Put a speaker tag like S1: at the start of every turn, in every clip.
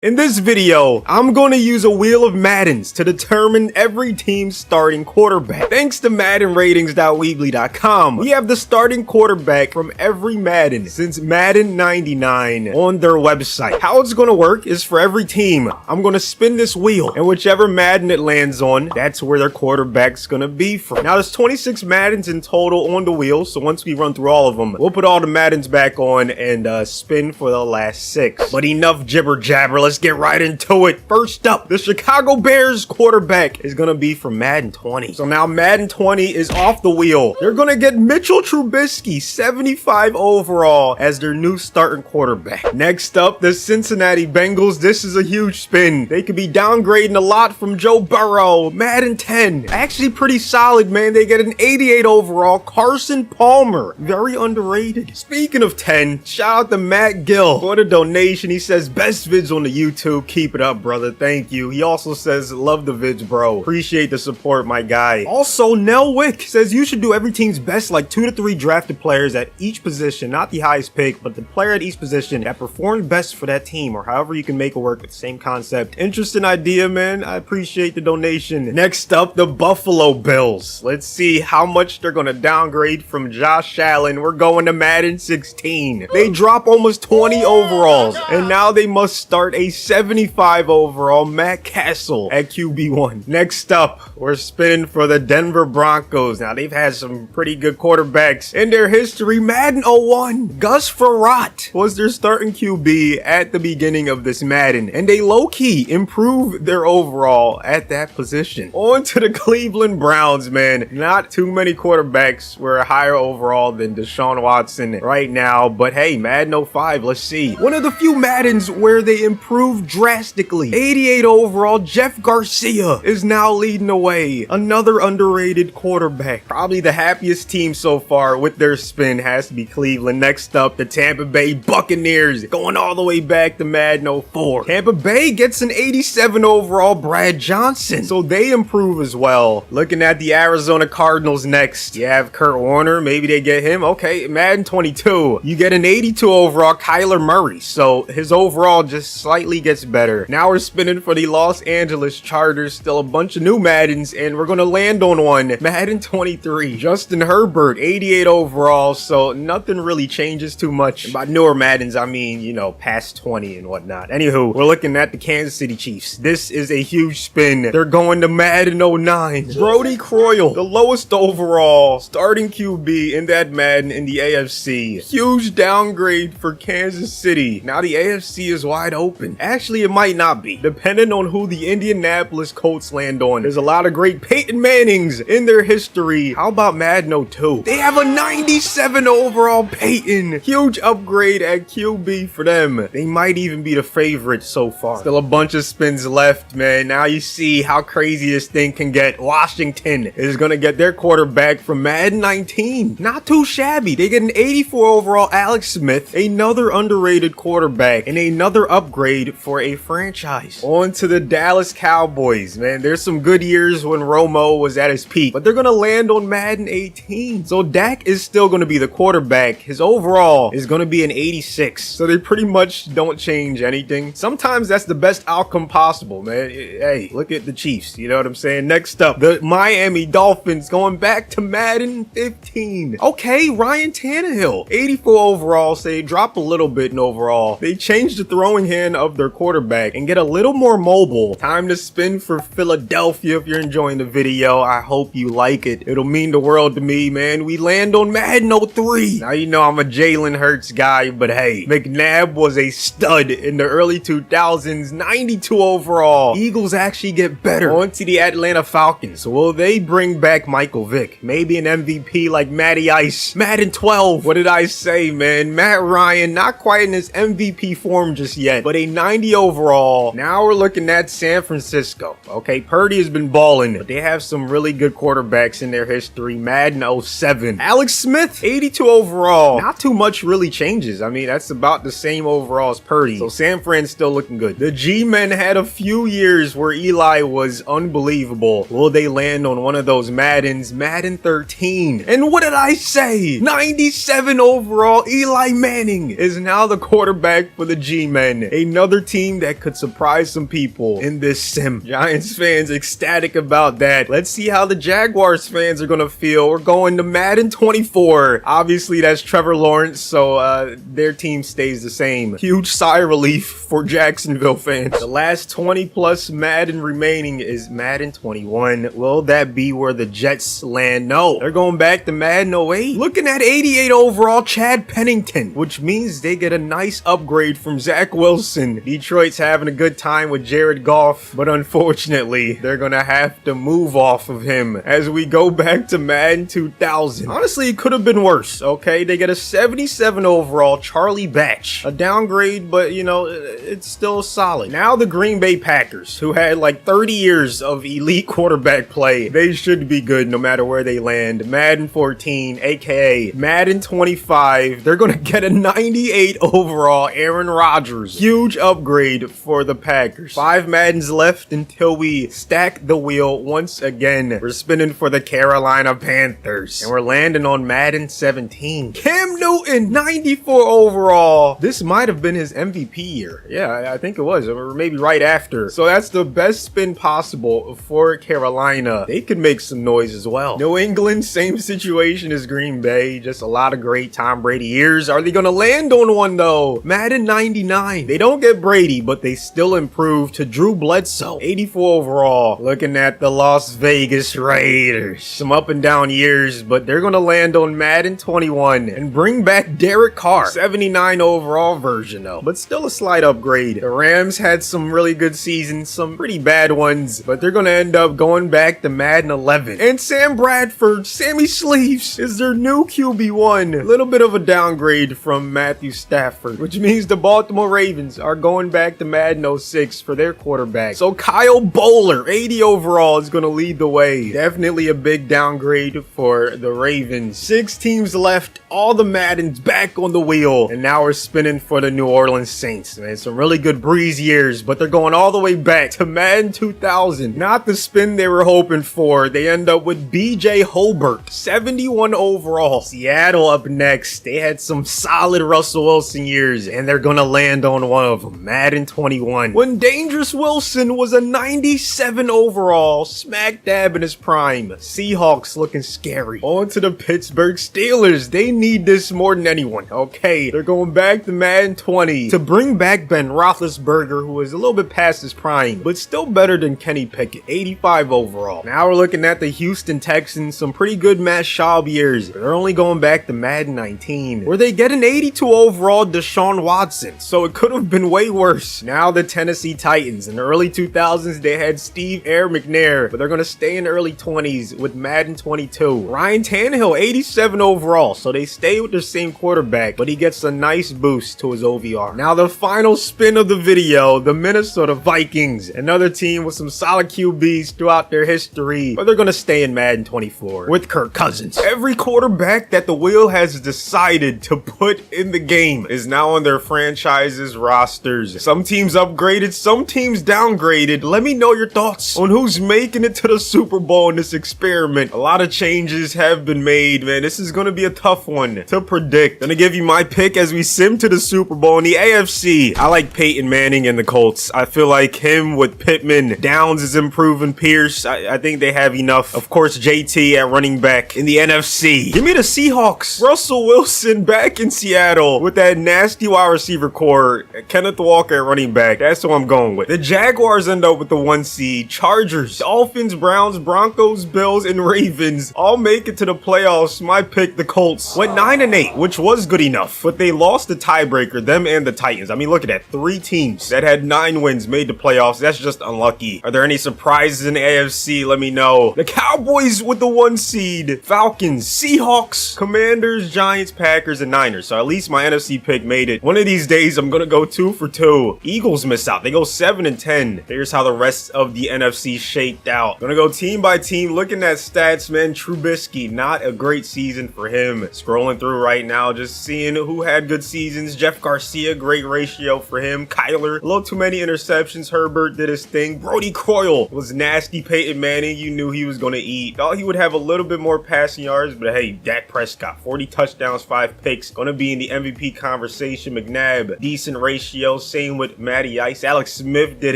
S1: In this video, I'm going to use a wheel of Maddens to determine every team's starting quarterback. Thanks to MaddenRatings.weebly.com, we have the starting quarterback from every Madden since Madden 99 on their website. How it's going to work is for every team, I'm going to spin this wheel, and whichever Madden it lands on, that's where their quarterback's going to be from. Now, there's 26 Maddens in total on the wheel, so once we run through all of them, we'll put all the Maddens back on and spin for the last 6. But enough jibber jabber. Let's get right into it. First up, the Chicago Bears quarterback is gonna be from Madden 20. So now Madden 20 is off the wheel. They're gonna get Mitchell Trubisky, 75 overall, as their new starting quarterback. Next up, the Cincinnati Bengals. This is a huge spin. They could be downgrading a lot from Joe Burrow. Madden 10, actually pretty solid, man. They get an 88 overall, Carson Palmer, very underrated. Speaking of 10, shout out to Matt Gill for the donation. He says, best vids on the YouTube. Keep it up, brother. Thank you. He also says, love the vids, bro. Appreciate the support, my guy. Also, Nell Wick says you should do every team's best, like 2 to 3 drafted players at each position, not the highest pick, but the player at each position that performed best for that team, or however you can make it work with the same concept. Interesting idea, man. I appreciate the donation. Next up, the Buffalo Bills. Let's see how much they're gonna downgrade from Josh Allen. We're going to Madden 16. They drop almost 20 overalls, and now they must start a 75 overall Matt Castle at QB1. Next up, we're spinning for the Denver Broncos. Now, they've had some pretty good quarterbacks in their history. Madden 01, Gus Frerotte was their starting QB at the beginning of this Madden, and they low-key improved their overall at that position. On to the Cleveland Browns, man. Not too many quarterbacks were higher overall than Deshaun Watson right now, but hey, Madden 05, let's see. One of the few Maddens where they improved drastically. 88 overall, Jeff Garcia is now leading the way. Another underrated quarterback. Probably the happiest team so far with their spin has to be Cleveland. Next up, the Tampa Bay Buccaneers, going all the way back to Madden 04. Tampa Bay gets an 87 overall Brad Johnson, so they improve as well. Looking at the Arizona Cardinals next, you have Kurt Warner. Maybe they get him. Okay, Madden 22, you get an 82 overall Kyler Murray, so his overall just slightly gets better. Now we're spinning for the Los Angeles Chargers. Still a bunch of new Maddens, and we're gonna land on one. Madden 23, Justin Herbert, 88 overall, so nothing really changes too much. And by newer Maddens, I mean, you know, past 20 and whatnot. Anywho, we're looking at the Kansas City Chiefs. This is a huge spin. They're going to Madden 09. Brody Croyle, the lowest overall starting QB in that Madden in the AFC. Huge downgrade for Kansas City. Now the AFC is wide open. Actually, it might not be, depending on who the Indianapolis Colts land on. There's a lot of great Peyton Mannings in their history. How about Madden 02? They have a 97 overall Peyton. Huge upgrade at QB for them. They might even be the favorite so far. Still a bunch of spins left, man. Now you see how crazy this thing can get. Washington is gonna get their quarterback from Madden 19. Not too shabby. They get an 84 overall Alex Smith, another underrated quarterback, and another upgrade for a franchise. On to the Dallas Cowboys, man. There's some good years when Romo was at his peak, but they're gonna land on Madden 18. So Dak is still gonna be the quarterback. His overall is gonna be an 86. So they pretty much don't change anything. Sometimes that's the best outcome possible, man. Hey, look at the Chiefs. You know what I'm saying? Next up, the Miami Dolphins, going back to Madden 15. Okay, Ryan Tannehill, 84 overall. So they drop a little bit in overall. They changed the throwing hand of their quarterback and get a little more mobile. Time to spin for Philadelphia. If you're enjoying the video, I hope you like it. It'll mean the world to me, man. We land on Madden 03. Now, you know I'm a Jalen Hurts guy, but hey, McNabb was a stud in the early 2000s, 92 overall. Eagles actually get better. On to the Atlanta Falcons. Will they bring back Michael Vick? Maybe an MVP like Matty Ice. Madden 12. What did I say, man? Matt Ryan, not quite in his MVP form just yet, but a 90 overall. Now we're looking at San Francisco. Okay, Purdy has been balling, but they have some really good quarterbacks in their history. Madden 07. Alex Smith, 82 overall. Not too much really changes. I mean, that's about the same overall as Purdy. So San Fran's still looking good. The G-Men had a few years where Eli was unbelievable. Will they land on one of those Maddens? Madden 13. And what did I say? 97 overall. Eli Manning is now the quarterback for the G-Men. Another another team that could surprise some people in this sim. Giants fans ecstatic about that. Let's see how the Jaguars fans are gonna feel. We're going to Madden 24. Obviously, that's Trevor Lawrence, so their team stays the same. Huge sigh of relief for Jacksonville fans. The last 20 plus Madden remaining is Madden 21. Will that be where the Jets land? No, they're going back to Madden 08. Looking at 88 overall Chad Pennington, which means they get a nice upgrade from Zach Wilson. Detroit's having a good time with Jared Goff, but unfortunately, they're gonna have to move off of him as we go back to Madden 2000. Honestly, it could have been worse, okay? They get a 77 overall Charlie Batch. A downgrade, but you know, it's still solid. Now the Green Bay Packers, who had like 30 years of elite quarterback play, they should be good no matter where they land. Madden 14, aka Madden 25, they're gonna get a 98 overall Aaron Rodgers. Huge upgrade for the Packers. 5 Maddens left until we stack the wheel once again. We're spinning for the Carolina Panthers, and we're landing on Madden 17. Cam Newton, 94 overall. This might have been his MVP year. Yeah, I think it was, or maybe right after. So that's the best spin possible for Carolina. They could make some noise as well. New England, same situation as Green Bay. Just a lot of great Tom Brady years. Are they gonna land on one though? Madden 99. They don't get Brady, but they still improve to Drew Bledsoe. 84 overall. Looking at the Las Vegas Raiders. Some up and down years, but they're gonna land on Madden 21 and bring back Derek Carr. 79 overall version though, but still a slight upgrade. The Rams had some really good seasons, some pretty bad ones, but they're gonna end up going back to Madden 11. And Sam Bradford, Sammy Sleeves, is their new QB1. A little bit of a downgrade from Matthew Stafford, which means the Baltimore Ravens are going back to Madden 06 for their quarterback. So Kyle Bowler, 80 overall, is gonna lead the way. Definitely a big downgrade for the Ravens. 6 teams left, all the Maddens back on the wheel, and now we're spinning for the New Orleans Saints. Man, some really good Breeze years, but they're going all the way back to Madden 2000. Not the spin they were hoping for. They end up with BJ Hobart, 71 overall. Seattle up next. They had some solid Russell Wilson years, and they're gonna land on one of them. Madden 21. When Dangerous Wilson was a 97 overall, smack dab in his prime. Seahawks looking scary. On to the Pittsburgh Steelers. They need this more than anyone, okay? They're going back to Madden 20 to bring back Ben Roethlisberger, who is a little bit past his prime, but still better than Kenny Pickett. 85 overall. Now we're looking at the Houston Texans. Some pretty good Matt Schaub years, but they're only going back to Madden 19, where they get an 82 overall Deshaun Watson, so it could have been way worse. Now the Tennessee Titans. In the early 2000s, they had Steve Air McNair, but they're going to stay in the early 20s with Madden 22. Ryan Tannehill, 87 overall, so they stay with the same quarterback, but he gets a nice boost to his OVR. Now the final spin of the video, the Minnesota Vikings, another team with some solid QBs throughout their history, but they're going to stay in Madden 24 with Kirk Cousins. Every quarterback that the wheel has decided to put in the game is now on their franchise's rosters. Some teams upgraded, some teams downgraded. Let me know your thoughts on who's making it to the Super Bowl in this experiment. A lot of changes have been made, man. This is going to be a tough one to predict. Gonna give you my pick as we sim to the Super Bowl. In the AFC, I like Peyton Manning and the Colts. I feel like him with Pittman. Downs is improving. Pierce, I think they have enough. Of course, JT at running back. In the NFC, give me the Seahawks. Russell Wilson back in Seattle with that nasty wide receiver core. Kenneth Walker at running back. That's what I'm going with. The Jaguars end up with the 1 seed. Chargers, Dolphins, Browns, Broncos, Bills, and Ravens all make it to the playoffs. My pick, the Colts, went 9-8, which was good enough, but they lost the tiebreaker, them and the Titans. I mean, look at that. 3 teams that had 9 wins made the playoffs. That's just unlucky. Are there any surprises in the AFC? Let me know. The Cowboys with the 1 seed. Falcons, Seahawks, Commanders, Giants, Packers, and Niners. So at least my NFC pick made it. One of these days, I'm gonna go 2 for 2. Eagles miss out. They go 7-10. Here's how the rest of the NFC shaked out. Gonna go team by team. Looking at stats, man. Trubisky, not a great season for him. Scrolling through right now, just seeing who had good seasons. Jeff Garcia, great ratio for him. Kyler, a little too many interceptions. Herbert did his thing. Brody Croyle was nasty. Peyton Manning, you knew he was going to eat. Thought he would have a little bit more passing yards, but hey, Dak Prescott, 40 touchdowns, 5 picks. Going to be in the MVP conversation. McNabb, decent ratio. Same with Matty Ice. Alex Smith did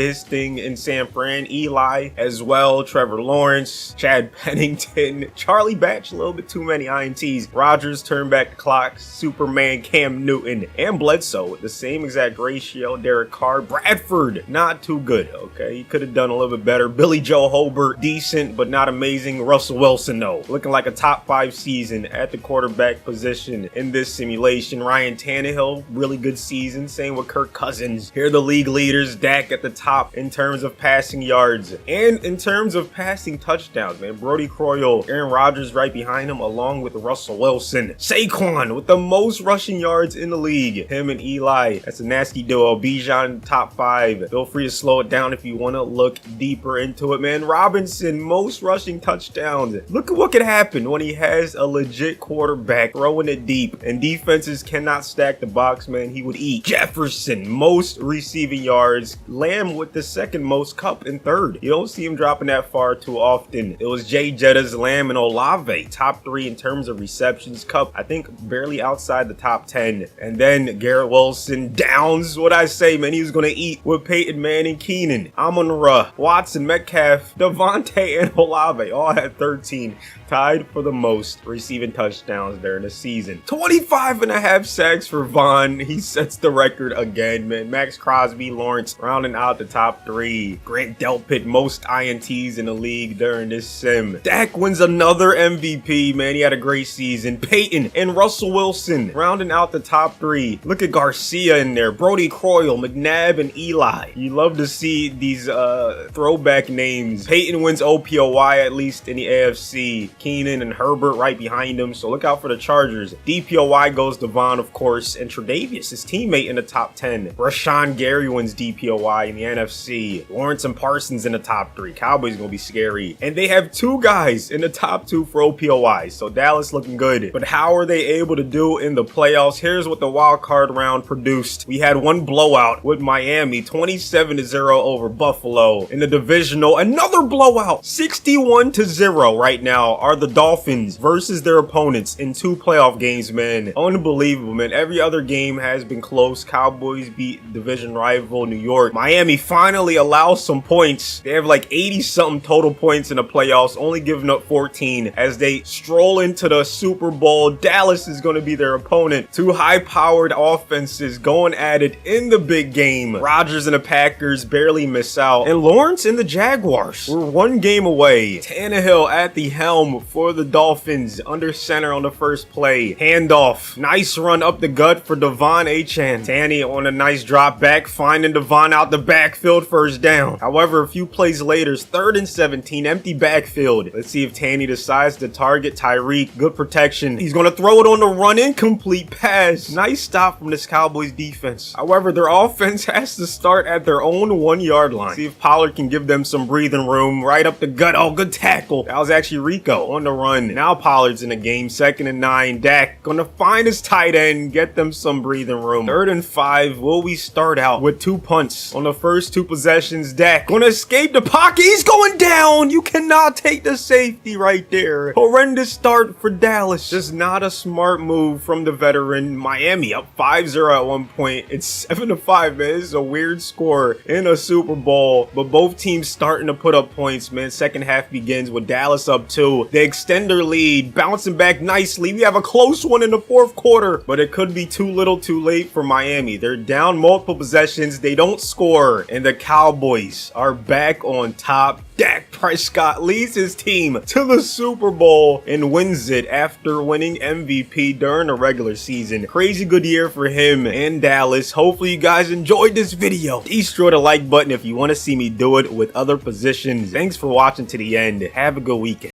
S1: his thing in San Fran. Eli as well. Trevor Lawrence, Chad Pennington, Charlie Batch, a little bit too many INTs. Rodgers turned back the clock. Superman, Cam Newton, and Bledsoe with the same exact ratio. Derek Carr, Bradford, not too good. Okay, he could have done a little bit better. Billy Joe Hobart, decent but not amazing. Russell Wilson, though, looking like a top 5 season at the quarterback position in this simulation. Ryan Tannehill, really good season. Same with Kirk Cousins. Here are the league leaders. Dak at the top in terms of passing yards and in terms of passing touchdowns, man. Brody Croyle, Aaron Rodgers right behind him, along with Russell Wilson. Saquon with the most rushing yards in the league. Him and Eli, that's a nasty duo. Bijan top 5. Feel free to slow it down if you want to look deeper into it, man. Robinson, most rushing touchdowns. Look at what could happen when he has a legit quarterback throwing it deep and defenses cannot stack the box, man. He would eat. Jefferson, most receiving yards. Lamb with the second most. Cup in third. You don't see him dropping that far too often. It was Jay Jettas, Lamb, and Olave top 3 in terms of receptions. Cup, I think, barely outside the top 10. And then Garrett Wilson, Downs, what I say, man, he was going to eat with Peyton Manning, Keenan, Amon-Ra, Watson, Metcalf, Devontae, and Olave all had 13, tied for the most receiving touchdowns during the season. 25.5 sacks for Vaughn. He sets the record again, man. Max Crosby, Lawrence rounding out the top 3. Grant Delpit, most INTs in the league during this sim. Dak wins another MVP, man. He had a great season. Peyton and Russell Wilson rounding out the top 3. Look at Garcia in there. Brody Croyle, McNabb, and Eli. You love to see these throwback names. Peyton wins OPOY, at least in the AFC. Keenan and Herbert right behind him, so look out for the Chargers. DPOY goes to Vaughn, of course, and Tre'Davious, his teammate, in the top 10. Rashawn Gary wins DPOY in the NFC. Lawrence and Parsons in the top 3. Cowboys gonna be scary. And they have 2 guys in the top 2 for OPOY, so Dallas looking good. But how are they able to do in the playoffs? Here's what the wild card round produced. We had one blowout with Miami, 27-0 over Buffalo. In the divisional, another blowout, 61-0 right now are the Dolphins versus their opponents in 2 playoff games, man. Unbelievable, man. Every other game has been close. Cowboys beat division rival New York. Miami finally allows some points. They have like 80-something total points in the playoffs, only giving up 14 as they stroll into the Super Bowl. Dallas is going to be their opponent. 2 high-powered offenses going at it in the big game. Rodgers and the Packers barely miss out. And Lawrence and the Jaguars were 1 game away. Tannehill at the helm for the Dolphins, under center on the first play. Handoff. Nice run up the gut for Devon Achane. Tanny on a nice drop back, finding Devon out the backfield, first down. However, a few plays later, 3rd and 17, empty backfield. Let's see if Tanny decides to target Tyreek. Good protection. He's going to throw it on the run, incomplete pass. Nice stop from this Cowboys defense. However, their offense has to start at their own 1-yard line. See if Pollard can give them some breathing room. Right up the gut. Oh, good tackle. That was actually Rico on the run. Now Pollard's in the game. 2nd and 9. Dak gonna find his tight end, get them some breathing room. 3rd and 5. Will we start out with 2 punts on the first 2 possessions? Dak gonna escape the pocket. He's going down. You cannot take the safety right there. Horrendous start for Dallas. Just not a smart move from the veteran. Miami up 5-0 at one point. It's 7-5, man. This is a weird score in a Super Bowl, but both teams starting to put up points, man. Second half begins with Dallas up 2. They extend their lead, bouncing back nicely. We have a close one in the 4th quarter, but it could be too little too late for Miami. They're down multiple possessions. They don't score, and the Cowboys are back on top. Dak Prescott leads his team to the Super Bowl and wins it after winning MVP during the regular season. Crazy good year for him and Dallas. Hopefully you guys enjoyed this video. Destroy the like button if you want to see me do it with other positions. Thanks for watching to the end. Have a good weekend.